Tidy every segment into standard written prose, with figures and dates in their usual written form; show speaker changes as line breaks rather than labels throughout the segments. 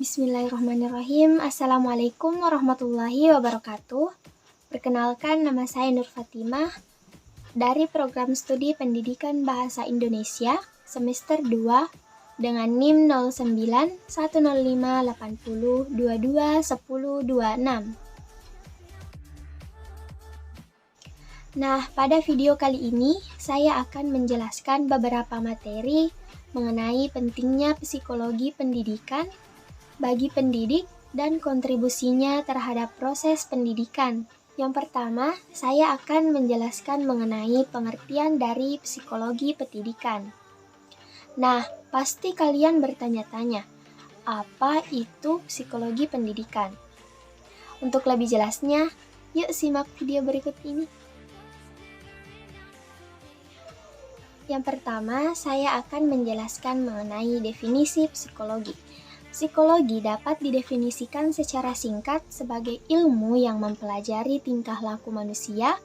Bismillahirrahmanirrahim. Assalamualaikum warahmatullahi wabarakatuh. Perkenalkan, nama saya Nur Fatimah dari Program Studi Pendidikan Bahasa Indonesia semester 2 dengan NIM 09 105 80 22 10 26. Nah, pada video kali ini saya akan menjelaskan beberapa materi mengenai pentingnya psikologi pendidikan bagi pendidik dan kontribusinya terhadap proses pendidikan. Yang pertama, saya akan menjelaskan mengenai pengertian dari psikologi pendidikan. Nah, pasti kalian bertanya-tanya, apa itu psikologi pendidikan? Untuk lebih jelasnya, yuk simak video berikut ini. Yang pertama, saya akan menjelaskan mengenai definisi psikologi. Psikologi dapat didefinisikan secara singkat sebagai ilmu yang mempelajari tingkah laku manusia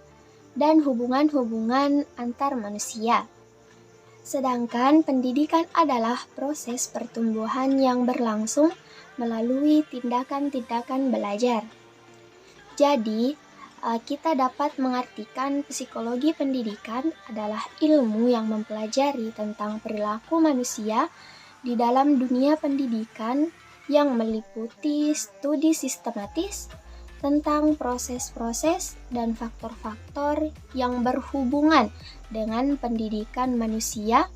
dan hubungan-hubungan antar manusia. Sedangkan pendidikan adalah proses pertumbuhan yang berlangsung melalui tindakan-tindakan belajar. Jadi, kita dapat mengartikan psikologi pendidikan adalah ilmu yang mempelajari tentang perilaku manusia di dalam dunia pendidikan yang meliputi studi sistematis tentang proses-proses dan faktor-faktor yang berhubungan dengan pendidikan manusia.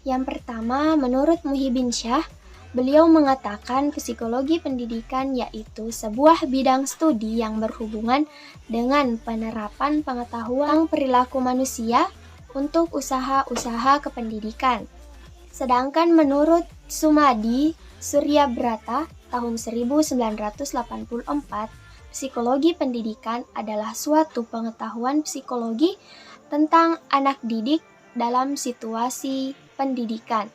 Yang pertama, menurut Muhyiddin Syah, beliau mengatakan psikologi pendidikan yaitu sebuah bidang studi yang berhubungan dengan penerapan pengetahuan tentang perilaku manusia untuk usaha-usaha kependidikan. Sedangkan menurut Sumadi Suryabrata tahun 1984, psikologi pendidikan adalah suatu pengetahuan psikologi tentang anak didik dalam situasi pendidikan.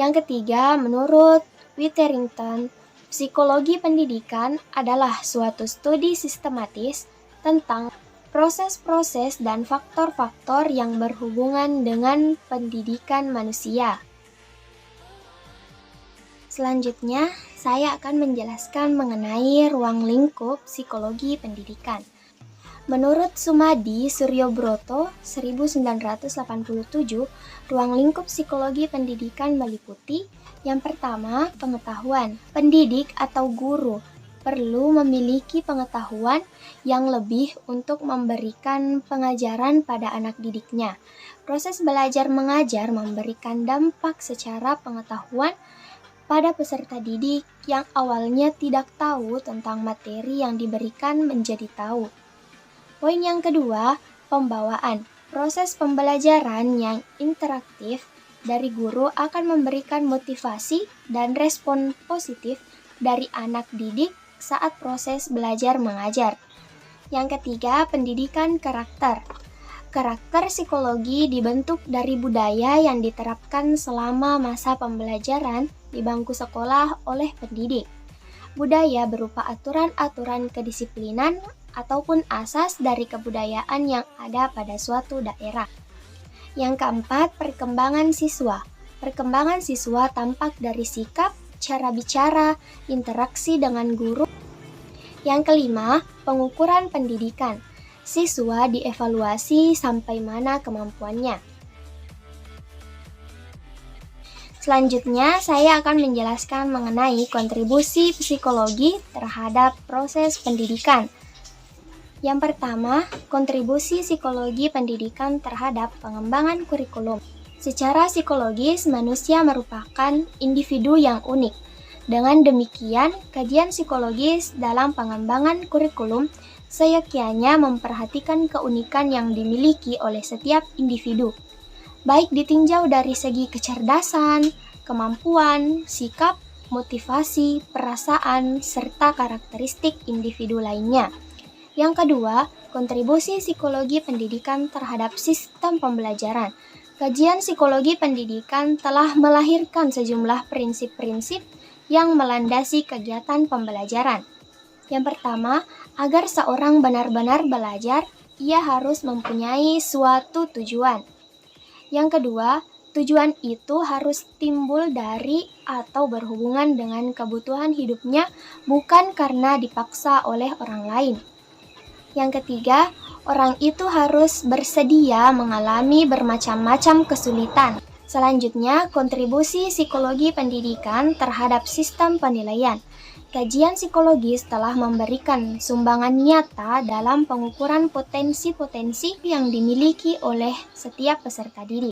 Yang ketiga, menurut Witherington, psikologi pendidikan adalah suatu studi sistematis tentang proses-proses dan faktor-faktor yang berhubungan dengan pendidikan manusia. Selanjutnya, saya akan menjelaskan mengenai ruang lingkup psikologi pendidikan. Menurut Sumadi Suryobroto 1987, ruang lingkup psikologi pendidikan meliputi yang pertama, pengetahuan. Pendidik atau guru perlu memiliki pengetahuan yang lebih untuk memberikan pengajaran pada anak didiknya. Proses belajar mengajar memberikan dampak secara pengetahuan pada peserta didik yang awalnya tidak tahu tentang materi yang diberikan menjadi tahu. Poin yang kedua, pembawaan. Proses pembelajaran yang interaktif dari guru akan memberikan motivasi dan respon positif dari anak didik saat proses belajar mengajar. Yang ketiga, pendidikan karakter. Karakter psikologi dibentuk dari budaya yang diterapkan selama masa pembelajaran di bangku sekolah oleh pendidik. Budaya berupa aturan-aturan kedisiplinan ataupun asas dari kebudayaan yang ada pada suatu daerah. Yang keempat, perkembangan siswa. Perkembangan siswa tampak dari sikap, cara bicara, interaksi dengan guru. Yang kelima, pengukuran pendidikan. Siswa dievaluasi sampai mana kemampuannya. Selanjutnya, saya akan menjelaskan mengenai kontribusi psikologi terhadap proses pendidikan. Yang pertama, kontribusi psikologi pendidikan terhadap pengembangan kurikulum. Secara psikologis, manusia merupakan individu yang unik. Dengan demikian, kajian psikologis dalam pengembangan kurikulum seyogyanya memperhatikan keunikan yang dimiliki oleh setiap individu, baik ditinjau dari segi kecerdasan, kemampuan, sikap, motivasi, perasaan, serta karakteristik individu lainnya. Yang kedua, kontribusi psikologi pendidikan terhadap sistem pembelajaran. Kajian psikologi pendidikan telah melahirkan sejumlah prinsip-prinsip yang melandasi kegiatan pembelajaran. Yang pertama, agar seorang benar-benar belajar, ia harus mempunyai suatu tujuan. Yang kedua, tujuan itu harus timbul dari atau berhubungan dengan kebutuhan hidupnya, bukan karena dipaksa oleh orang lain. Yang ketiga, orang itu harus bersedia mengalami bermacam-macam kesulitan. Selanjutnya, kontribusi psikologi pendidikan terhadap sistem penilaian. Kajian psikologis telah memberikan sumbangan nyata dalam pengukuran potensi-potensi yang dimiliki oleh setiap peserta didik,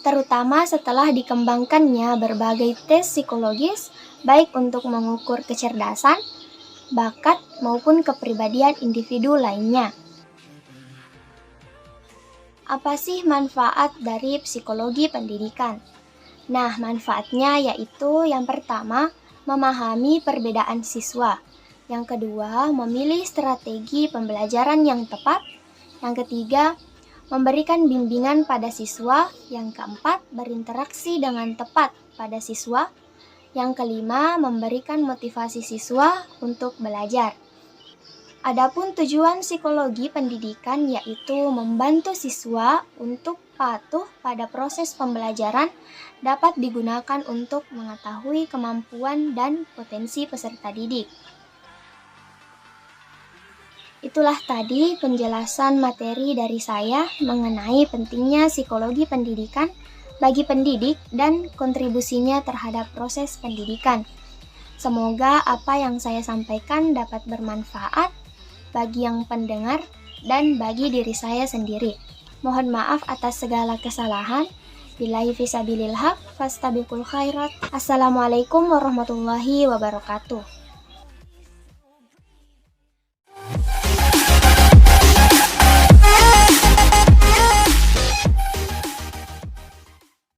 terutama setelah dikembangkannya berbagai tes psikologis, baik untuk mengukur kecerdasan, bakat, maupun kepribadian individu lainnya. Apa sih manfaat dari psikologi pendidikan? Nah, manfaatnya yaitu yang pertama, memahami perbedaan siswa. Yang kedua, memilih strategi pembelajaran yang tepat. Yang ketiga, memberikan bimbingan pada siswa. Yang keempat, berinteraksi dengan tepat pada siswa. Yang kelima, memberikan motivasi siswa untuk belajar. Adapun tujuan psikologi pendidikan yaitu membantu siswa untuk patuh pada proses pembelajaran, dapat digunakan untuk mengetahui kemampuan dan potensi peserta didik. Itulah tadi penjelasan materi dari saya mengenai pentingnya psikologi pendidikan bagi pendidik dan kontribusinya terhadap proses pendidikan. Semoga apa yang saya sampaikan dapat bermanfaat bagi yang pendengar dan bagi diri saya sendiri. Mohon maaf atas segala kesalahan. Billahi fisabilil haq, fastabiqul khairat. Assalamualaikum warahmatullahi wabarakatuh.